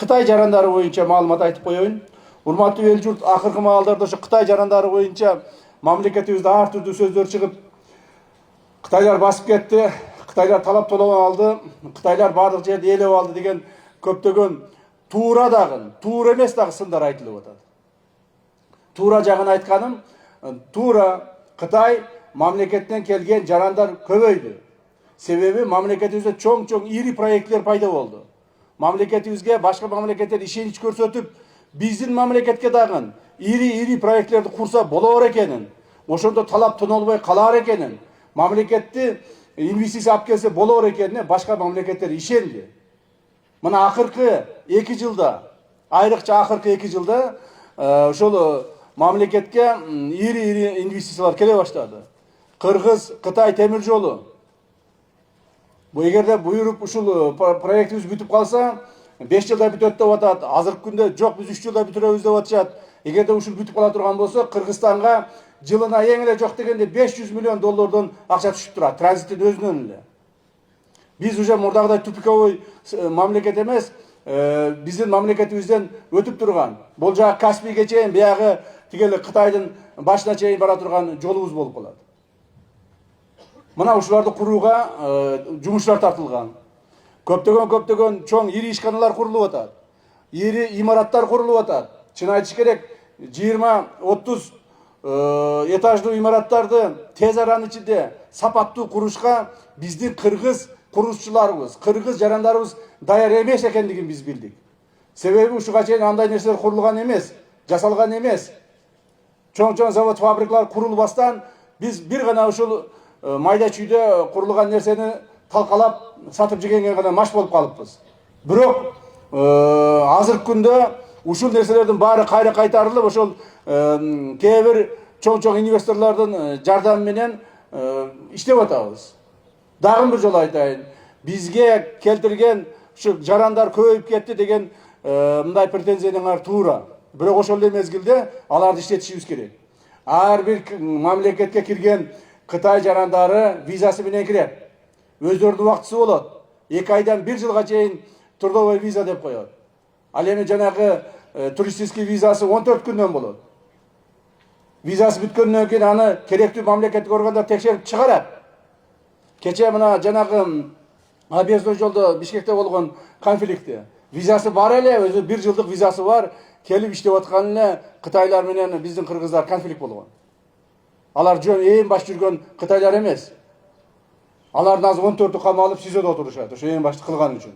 Қытай жарандары бойынша маалымат айтып қояйын. Урматтуу эл журт, акыркы маалдарда ошо Кытай жарандары боюнча мамлекетибизде ар түрдүү сөздөр чыгып, Кытайлар басып кетти, Кытайлар талап толоп алды, Кытайлар бардык жерди ээлеп алды деген көптөгөн туура дагы, туура эмес дагы сындар айтылып атат. Туура жагын айтканым, туура Кытай мамлекеттен келген жарандар көбөйдү. Себеби мамлекетибизде чоң ири проекттер пайда болду. Мамлекетибизге башка мамлекеттер ишенич көрсөтүп, биздин мамлекетке дагы ири проекттерди курса болор экенин, ошондо талап тонолбой калар экенин, мамлекетти инвестиция алып келсе болор экенине башка мамлекеттер ишенди. Мына акыркы 2 жылда, айрыкча акыркы 2 жылда ошол мамлекетке ири инвестициялар келе баштады. Кыргыз Кытай темир жолу. Бу эгерде буйруп ушул проектибиз бүтүп калса, 5 жылда бүтөт деп атат. Азыркы күндө жок, биз 3 жылда бүтүрөбүз деп атышат. Эгерде ушул бүтүп кала турган болсо, Кыргызстанга жылына эң эле жок дегенде 500 миллион доллардан акча түшүп турат, транзиттин өзүнөн эле. Биз уже мурдагыдай тупиковый мамлекет эмес, биздин мамлекетибизден өтүп турган. Бул жагы Каспийге чейин, биягы тигели Кытайдын башына чейин бара турган жолубуз болуп калат. Мына ушуларды курууга жумушчулар тартылган. Көптөгөн чоң ири ишканалар курулуп атат. Ири имараттар курулуп атат. Чын айтыш керек, 20-30 этаждуу имараттарды тез аранын ичинде сапаттуу курушка биздин кыргыз курушчуларыбыз, кыргыз жарандарыбыз даяр эмес экендигин биз билдик. Себеби ушуга чейин андай нерселер курулган эмес, жасалган эмес. Чоң завод фабрикалар курулбастан биз бир гана ушул майда чүйдө курулган нерсени талкалап сатып жегенге гана маш болуп калыппыз. Бирок азыркы күндө ушул нерселердин баары кайра кайтарылып, ошол кээ бир чоң инвесторлордун жардамы менен иштеп атабыз. Дагы бир жолу айтайын, бизге келтирген ушу жарандар көбөйүп кетти деген мындай претензиялар туура. Бирок ошол эле мезгилде аларды иштетишибиз керек. Ар бир мамлекетке кирген Кытай жарандары визасы менен кирет. Өздөрүнүн убактысы болот. 2 айдан 1 жылга чейин трудовой виза деп коет. Ал эми жанагы туристический визасы 14 күндөн болот. Визасы бүткөндөн кийин аны керектүү мамлекеттик органдар текшерип чыгарат. Кече мына жанагы объездной жолдо Бишкекте болгон конфликтти. Визасы бар эле, өзү 1 жылдык визасы бар, келип иштеп аткан эле Кытайлар менен биздин кыргыздар конфликт болгон. Алар эң баш жүргөн Кытайлар эмес. Аларды азыр 14 камалып СИЗОдо отурушат, ошо эң башты кылган үчүн.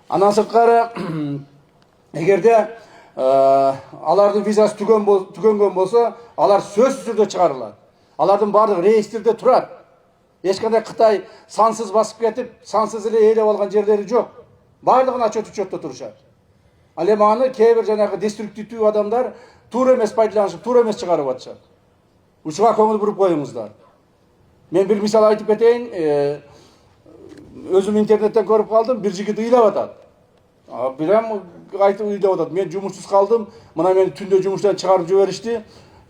Андан сырткары, эгерде алардын визасы түгөнгөн болсо, алар сөзсүз түрдө чыгарылат. Алардын бардыгы реестрде турат. Эч кандай Кытай сансыз басып кетип, сансыз эле ээлеп алган жерлери жок. Бардыгын отчетто турушат. Ал эми аны кээ бир жанагы деструктивдүү адамдар туура эмес пайдаланышып, туура эмес чыгарып атышат. Ушуга көңүл буруп коюңуздар. Мен бир мисал айтып кетейин, өзүм интернеттен көрүп калдым, бир жигит ыйлап атат. Бирам айтып ыйлап атат. Мен жумушсуз калдым, мына мени түндө жумуштан чыгарып жиберишти.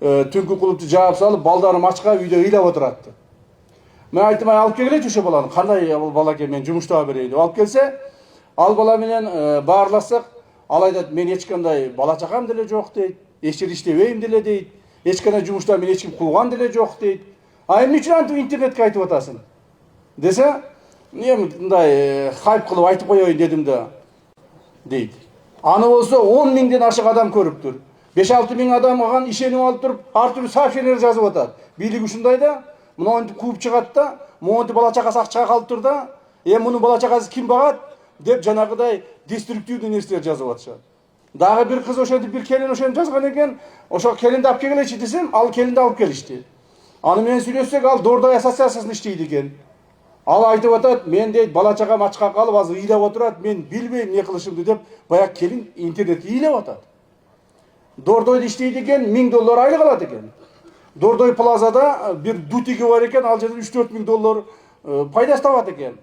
Түнкү клубду жаап салып, балдарым ачка үйдө ыйлап отуратты. Мен айттым, алып келгилечи ошо баланы. Кандай бала экен, мен жумуштап берейин деп алып келсе, ал бала менен баарласак, ал айтат, мен эч кандай бала чакам деле жок дейт, эч жер иштебейм деле дейт, эч кандай жумушта мен эч ким кылган деле жок дейт. А эмне үчүн антип интернетке айтып атасың? Десе, эми мындай хайп кылып айтып коеюн дедим да, дейт. Аны болсо 10 миңден ашык адам көрүптүр. 5-6 миң адам ага ишенип алып туруп, ар түрдүү сообщениялар жазып атат. Бийлик ушундай да, муну кууп чыгат да, монтип бала чакасы акчага калыптыр да, мунун бала чакасы ким багат деп жанагыдай деструктивдүү нерселер жазып атышат. Дагы бир кыз ошентип бир келин ошентип жазган экен, ошо келинди алып келгилечи десем, ал келинди алып келишти. Аны менен сүйлөшсөк, ал Дордой ассоциациясында иштейт экен. Ал айтып атат, мен дейт бала чагам ачка калып азыр ыйлап отурат, мен билбейм эмне кылышымды деп, баягы келин интернетке ыйлап атат. Дордойдо иштейт экен, $1000 айлык алат экен. Дордой плазада бир дутиги бар экен, ал жерден $3-4 миң пайдасы табат экен.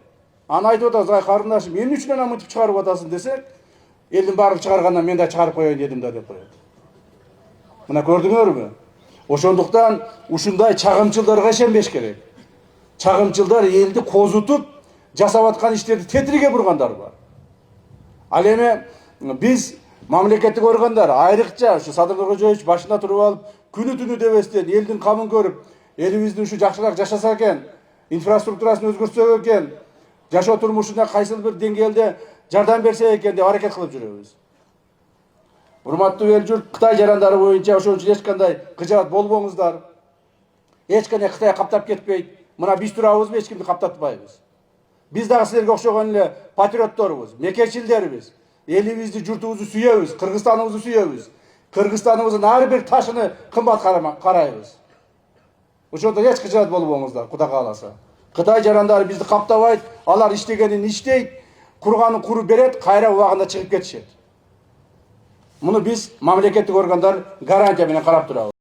Аны айтып атат, ай карындашым, эмне үчүн аны мынтип чыгарып атасың десе, элдин баарын чыгаргандан мен да чыгарып коеюн дедим да деп коет. Мына көрдүңөрбү? Ошондуктан ушундай чагымчылдарга ишенбеш керек. Чагымчылдар элди козутуп, жасап аткан иштерди тетириге бургандар бар. Ал эми биз мамлекеттик органдар айрыкча ушу Садыр Кожоевич башында туруп алып, күнү түнү дебестен элдин камын көрүп, элибизди ушу жакшыраак жашаса экен, инфраструктурасын өзгөртсөк экен, жашоо турмушуна кайсыл бир деңгээлде жардам берсе экен деп аракет кылып жүрөбүз. Урматтуу эл журт, Кытай жарандары боюнча ошон үчүн эч кандай кыжаат болбоңуздар. Эч кандай Кытай каптап кетпейт. Мына биз турабызбы, эч кимди каптатпайбыз. Биз дагы силерге окшогон эле патриотторбуз, мекенчилдербиз. Элибизди, журтубузду сүйөбүз, Кыргызстаныбызды сүйөбүз. Кыргызстаныбыздын ар бир ташыны кымбат карайбыз. Ошондо эч кыжаат болбоңуздар, Кудай кааласа. Кытай жарандары бизди каптабайт, алар иштегенин иштейт, курганын куруп берет, кайра убагында чыгып кетишет. Муну биз мамлекеттик органдар гарантия менен карап турабыз.